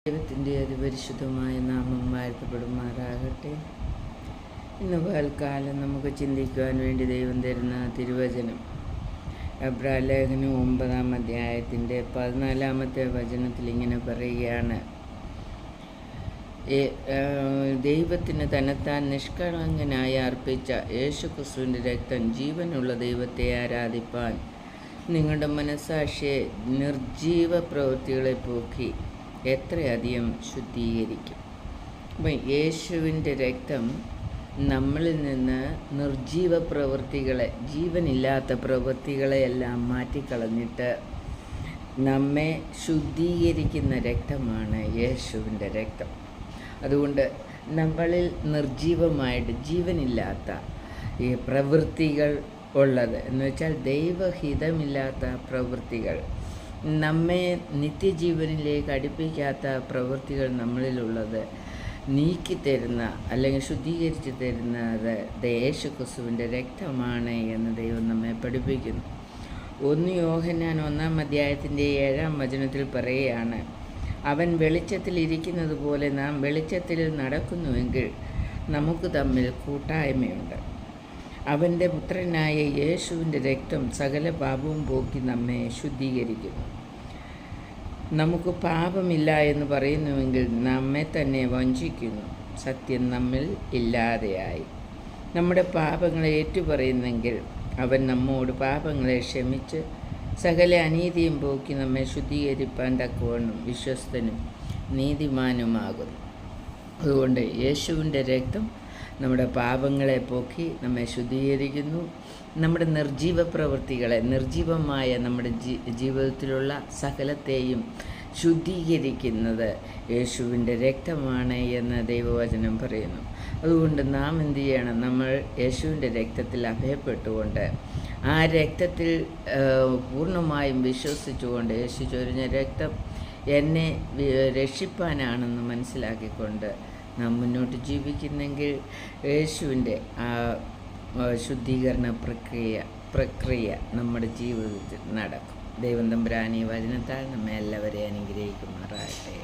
ദൈവത്തിൻ്റെ അതിപരിശുദ്ധമായ നാമം വാഴ്ത്തപ്പെടുമാറാകട്ടെ. ഇന്ന് പകൽക്കാലം നമുക്ക് ചിന്തിക്കുവാൻ വേണ്ടി ദൈവം തരുന്ന തിരുവചനം എബ്രായലേഖനം 9-ാം അധ്യായത്തിൻ്റെ 14-ാമത്തെ വചനത്തിൽ ഇങ്ങനെ പറയുകയാണ്: ദൈവത്തിന് തന്നെത്താൻ നിഷ്കളങ്കനായി അർപ്പിച്ച യേശുക്രിസ്തുവിൻ്റെ രക്തം ജീവനുള്ള ദൈവത്തെ ആരാധിപ്പാൻ നിങ്ങളുടെ മനസ്സാക്ഷിയെ നിർജീവ പ്രവൃത്തികളെ പോക്കി എത്രയധികം ശുദ്ധീകരിക്കും. അപ്പം യേശുവിൻ്റെ രക്തം നമ്മളിൽ നിന്ന് നിർജീവ പ്രവൃത്തികളെ, ജീവനില്ലാത്ത പ്രവൃത്തികളെയെല്ലാം മാറ്റിക്കളഞ്ഞിട്ട് നമ്മെ ശുദ്ധീകരിക്കുന്ന രക്തമാണ് യേശുവിൻ്റെ രക്തം. അതുകൊണ്ട് നമ്മളിൽ നിർജീവമായിട്ട് ജീവനില്ലാത്ത ഈ പ്രവൃത്തികൾ ഉള്ളത് എന്ന് വെച്ചാൽ ദൈവഹിതമില്ലാത്ത പ്രവൃത്തികൾ, നമ്മെ നിത്യജീവനിലേക്ക് അടുപ്പിക്കാത്ത പ്രവൃത്തികൾ നമ്മളിലുള്ളത് നീക്കിത്തരുന്ന അല്ലെങ്കിൽ ശുദ്ധീകരിച്ച് തരുന്നത് യേശുക്രിസ്തുവിൻ്റെ രക്തമാണ് എന്ന് ദൈവം നമ്മെ പഠിപ്പിക്കുന്നു. 1 യോഹന്നാൻ 1-ാം അധ്യായത്തിൻ്റെ 7-ാം വചനത്തിൽ പറയുകയാണ്: അവൻ വെളിച്ചത്തിൽ ഇരിക്കുന്നത് പോലെ നാം വെളിച്ചത്തിൽ നടക്കുന്നുവെങ്കിൽ നമുക്ക് തമ്മിൽ കൂട്ടായ്മയുണ്ട്. അവൻ്റെ പുത്രനായ യേശുവിൻ്റെ രക്തം സകല പാപവും പോക്കി നമ്മെ ശുദ്ധീകരിക്കുന്നു. നമുക്ക് പാപമില്ല എന്ന് പറയുന്നുവെങ്കിൽ നമ്മെ തന്നെ വഞ്ചിക്കുന്നു, സത്യം നമ്മിൽ ഇല്ലാതെയായി. നമ്മുടെ പാപങ്ങളെ ഏറ്റുപറയുന്നെങ്കിൽ അവൻ നമ്മോട് പാപങ്ങളെ ക്ഷമിച്ച് സകല അനീതിയും പോക്കി നമ്മെ ശുദ്ധീകരിപ്പാൻ തക്കവണ്ണം വിശ്വസ്തനും നീതിമാനുമാകുന്നു. അതുകൊണ്ട് യേശുവിൻ്റെ രക്തം നമ്മുടെ പാപങ്ങളെ പോക്കി നമ്മെ ശുദ്ധീകരിക്കുന്നു. നമ്മുടെ നിർജീവ പ്രവൃത്തികളെ, നിർജീവമായ നമ്മുടെ ജീവിതത്തിലുള്ള സകലത്തെയും ശുദ്ധീകരിക്കുന്നത് യേശുവിൻ്റെ രക്തമാണ് എന്ന് ദൈവവചനം പറയുന്നു. അതുകൊണ്ട് നാം എന്ത് ചെയ്യണം? നമ്മൾ യേശുവിൻ്റെ രക്തത്തിൽ അഭയപ്പെട്ടുകൊണ്ട് ആ രക്തത്തിൽ പൂർണ്ണമായും വിശ്വസിച്ചുകൊണ്ട് യേശു ചൊരിഞ്ഞ രക്തം എന്നെ രക്ഷിപ്പാനാണെന്ന് മനസ്സിലാക്കിക്കൊണ്ട് നാം മുന്നോട്ട് ജീവിക്കുന്നെങ്കിൽ യേശുവിൻ്റെ ആ ശുദ്ധീകരണ പ്രക്രിയ നമ്മുടെ ജീവിതത്തിൽ നടക്കും. ദൈവം തമ്പുരാൻ ഈ വചനത്താൽ നമ്മെ എല്ലാവരെയും അനുഗ്രഹിക്കുമാറാകട്ടെ.